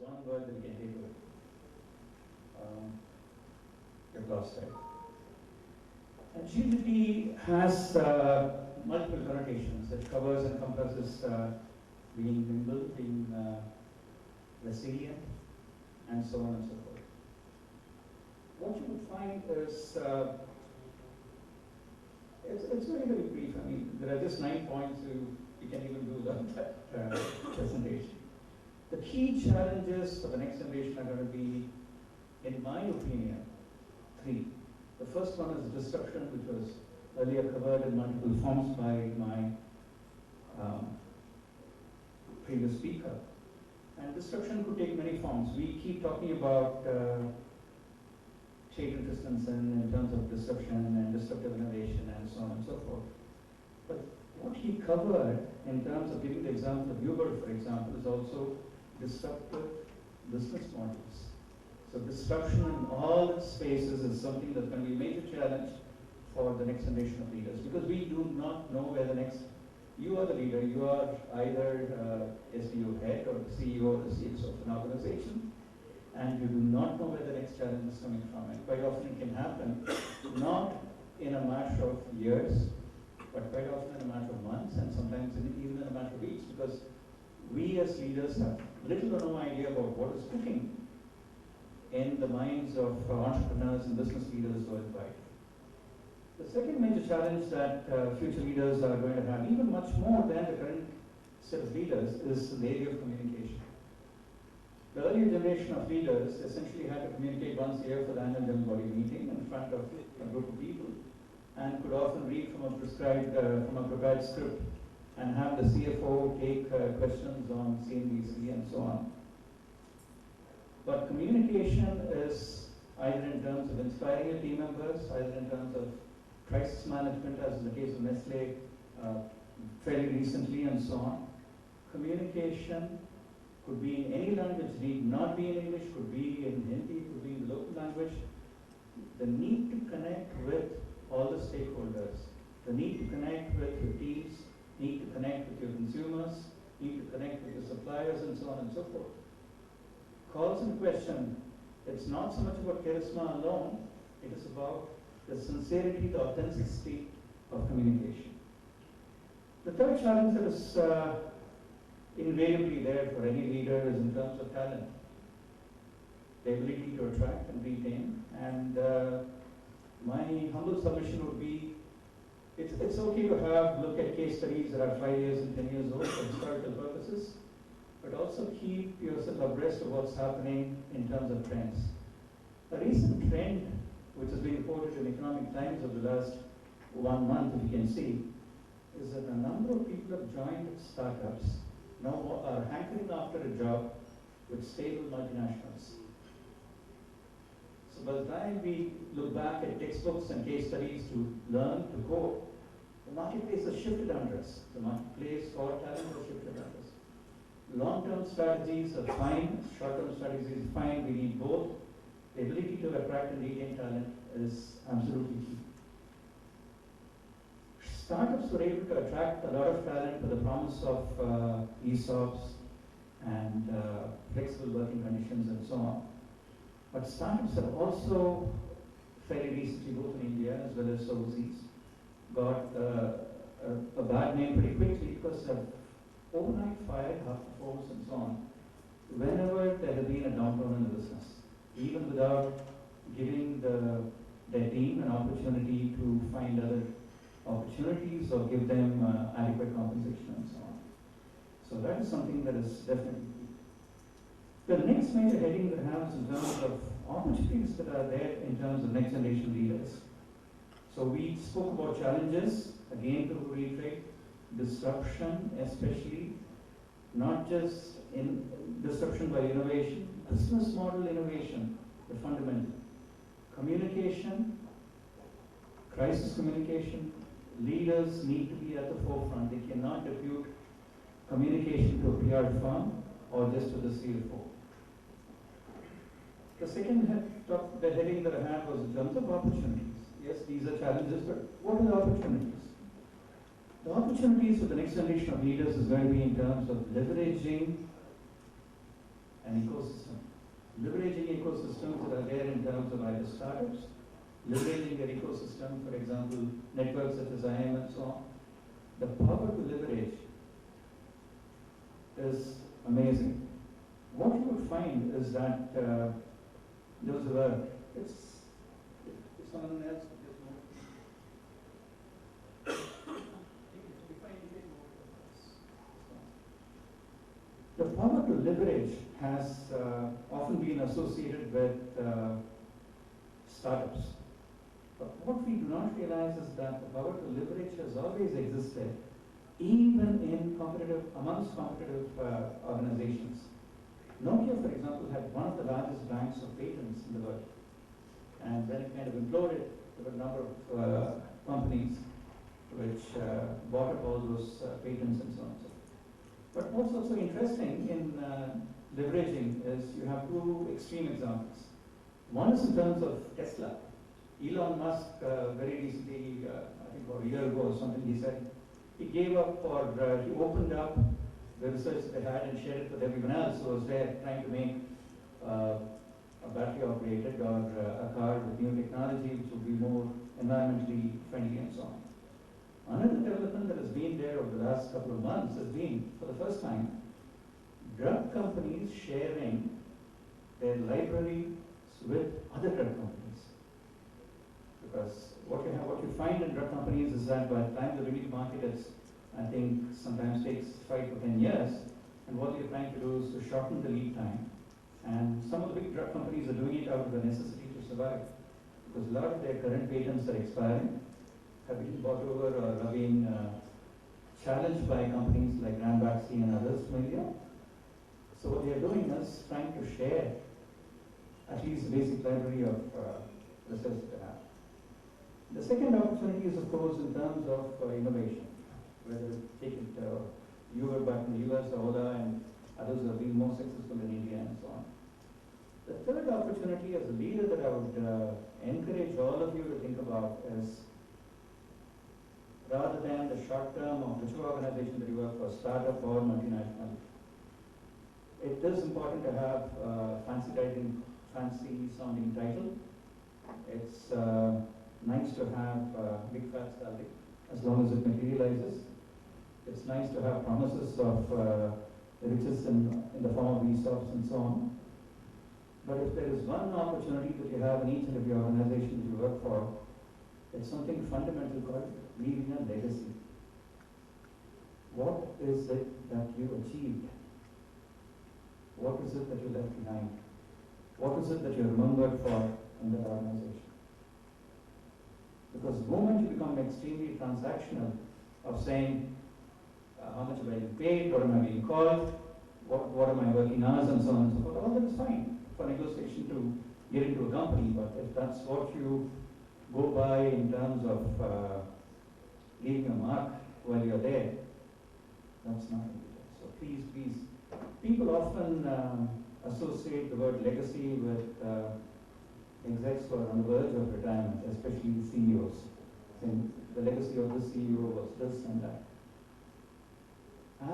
one word that we can take away. You've lost it. Agility has multiple connotations. It covers and encompasses being nimble, being resilient, and so on and so forth. What you would find is, it's very, very brief. I mean, there are just 9 points you can even do that presentation. The key challenges for the next generation are going to be, in my opinion, 3. The first one is disruption, which was earlier covered in multiple forms by my previous speaker. And disruption could take many forms. We keep talking about Clayton Christensen in terms of disruption and disruptive innovation and so on and so forth. But what he covered in terms of giving the example of Uber, for example, is also disruptive business models. So disruption in all its spaces is something that's going to be a major challenge for the next generation of leaders, because we do not know where the next, you are the leader, you are either SBO head or the CEO or the CXO of an organization, and you do not know where the next challenge is coming from. And quite often it can happen, not in a matter of years, but quite often in a matter of months, and sometimes even in a matter of weeks, because we as leaders have little or no idea about what is cooking in the minds of entrepreneurs and business leaders worldwide. The second major challenge that future leaders are going to have, even much more than the current set of leaders, is the area of communication. The earlier generation of leaders essentially had to communicate once a year for the annual general body meeting in front of a group of people, and could often read from a prepared script and have the CFO take questions on CNBC and so on. But communication is either in terms of inspiring your team members, either in terms of crisis management, as in the case of Nestle fairly recently, and so on. Communication could be in any language, need not be in English, could be in Hindi, could be in the local language. The need to connect with all the stakeholders, the need to connect with your teams, need to connect with your consumers, need to connect with your suppliers, and so on and so forth. Calls into question, it's not so much about charisma alone, it is about the sincerity, the authenticity of communication. The third challenge that is invariably there for any leader is in terms of talent. The ability to attract and retain. And my humble submission would be, it's okay to look at case studies that are 5 years and 10 years old for historical purposes, but also keep yourself abreast of what's happening in terms of trends. A recent trend, which has been reported in Economic Times over the last 1 month, if you can see, is that a number of people have joined startups, now are hankering after a job with stable multinationals. So by the time we look back at textbooks and case studies to learn, to code, the marketplace has shifted under us. The marketplace for talent has shifted under us. Long-term strategies are fine, short-term strategies are fine, we need both. The ability to attract and retain talent is absolutely key. Startups were able to attract a lot of talent with the promise of ESOPs and flexible working conditions and so on. But startups have also fairly recently, both in India as well as overseas, got a bad name pretty quickly because they've overnight fired half the force and so on whenever there has been a downturn in the business, even without giving their team an opportunity to find other opportunities or give them adequate compensation and so on. So that is something that is definitely key. The next major heading that I have is in terms of opportunities that are there in terms of next generation leaders. So we spoke about challenges, again to reiterate, disruption especially, not just in disruption by innovation, business model innovation, the fundamental. Communication, crisis communication, leaders need to be at the forefront. They cannot depute communication to a PR firm or just to the CFO. The second heading that I had was in terms of opportunities. Yes, these are challenges, but what are the opportunities? The opportunities for the next generation of leaders is going to be in terms of leveraging an ecosystem. Leveraging ecosystems that are there in terms of either startups, leveraging their ecosystem, for example, networks such as IIM and so on. The power to leverage is amazing. What you would find is that those were, it's someone else could just move. The power to leverage has often been associated with startups. But what we do not realize is that the power to leverage has always existed, even in amongst competitive organizations. Nokia, for example, had one of the largest banks of patents in the world. And when it kind of imploded, there were a number of companies which bought up all those patents and so on and so forth. But what's also interesting in leveraging is you have two extreme examples. One is in terms of Tesla. Elon Musk very recently, I think about a year ago or something, he said he gave up or he opened up the research they had and shared it with everyone else who was there trying to make a battery operated or a car with new technology which would be more environmentally friendly and so on. Another development that has been there over the last couple of months has been, for the first time, drug companies sharing their libraries with other drug companies. Because what you find in drug companies is that by the time they release market, it's, I think, sometimes takes 5 to 10 years. And what they're trying to do is to shorten the lead time. And some of the big drug companies are doing it out of the necessity to survive. Because a lot of their current patents are expiring, have been bought over or are being challenged by companies like Ranbaxy and others from India. So what they are doing is trying to share at least the basic library of research that they have. The second opportunity is, of course, in terms of innovation. Whether take it Uber back in the US or Ola and others have been more successful in India and so on. The third opportunity as a leader that I would encourage all of you to think about is, rather than the short term of which organization that you work for, startup or multinational, it is important to have fancy sounding title. It's nice to have big fat salary as long as it materializes. It's nice to have promises of riches in the form of ESOPs and so on. But if there is one opportunity that you have in each and every organization that you work for, it's something fundamental called leaving a legacy. What is it that you achieved? What is it that you left behind? What is it that you're remembered for in that organization? Because the moment you become extremely transactional of saying, how much have I been paid, what am I being called, what are my working hours and so on and so forth, all that is fine for negotiation to get into a company, but if that's what you go by in terms of leaving a mark while you're there, that's not good. So please, people often associate the word legacy with execs who are on the verge of retirement, especially the CEOs. Saying the legacy of this CEO was this and that.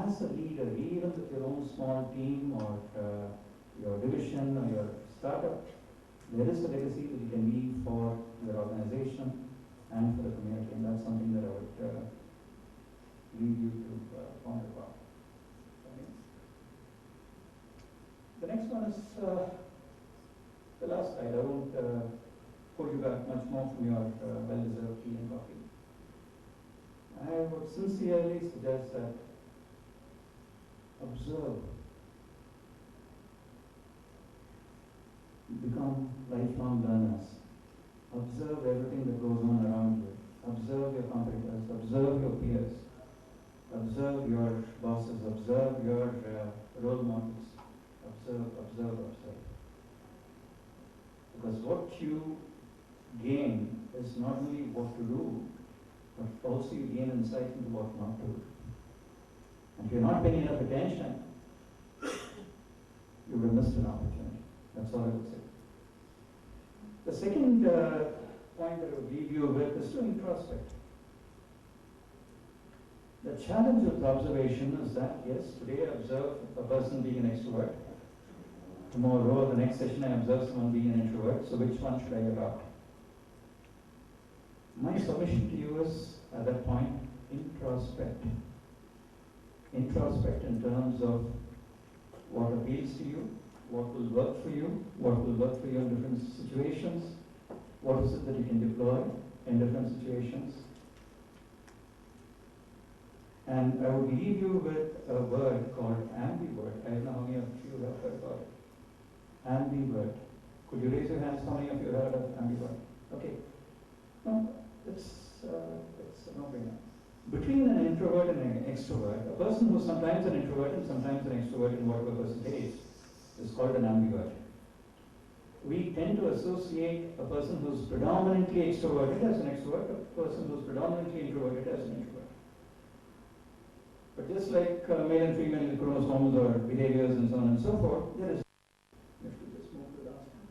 As a leader, even with your own small team or your division or your startup, there is a legacy that you can leave for your organization and for the community, and that's something that I would leave you to ponder about. Okay. The next one is the last slide. I won't hold you back much more from your well-deserved tea and coffee. I would sincerely suggest that observe, become lifelong learners. Observe everything that goes on around you. Observe your competitors, observe your peers, observe your bosses, observe your role models. Observe. Because what you gain is not only what to do, but also you gain insight into what not to do. And if you're not paying enough attention, you will miss an opportunity. That's all I would say. The second point that I would leave you with is to introspect. The challenge with observation is that, yes, today I observe a person being an extrovert. tomorrow or the next session I observe someone being an introvert, so which one should I adopt? My submission to you is, at that point, introspect. Introspect in terms of what appeals to you, what will work for you, what will work for you in different situations, what is it that you can deploy in different situations. And I would leave you with a word called ambivert. I don't know how many of you have heard about it. Ambivert. Could you raise your hands? How many of you have heard of ambivert? Okay. No, it's a no-brainer. Between an introvert and an extrovert, a person who's sometimes an introvert and sometimes an extrovert in whatever percentage is called an ambivert. We tend to associate a person who's predominantly extroverted as an extrovert, a person who's predominantly introverted as an introvert. But just like male and female chromosomes or behaviors and so on and so forth, there is. If we just move to the last one.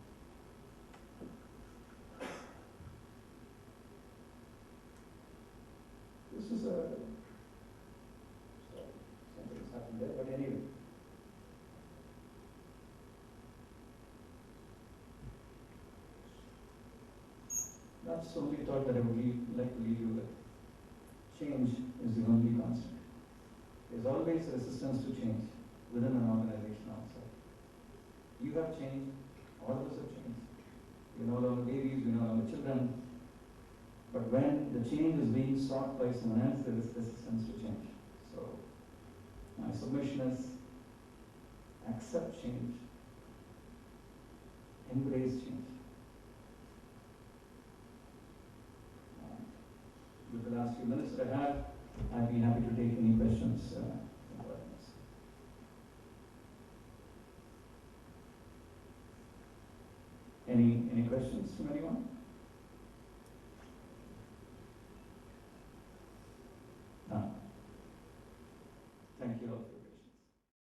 This is a. Sorry, something's happened there, but anyway. That's the only thought that I would like to leave you with. Change is the only constant. There's always resistance to change within an organization outside. You have changed, all of us have changed. We're no longer babies, we're no longer children. But when the change is being sought by someone else, there is resistance to change. So, my submission is accept change, embrace change. With the last few minutes that I have, I'd be happy to take any questions. Any questions from anyone? No. Thank you all.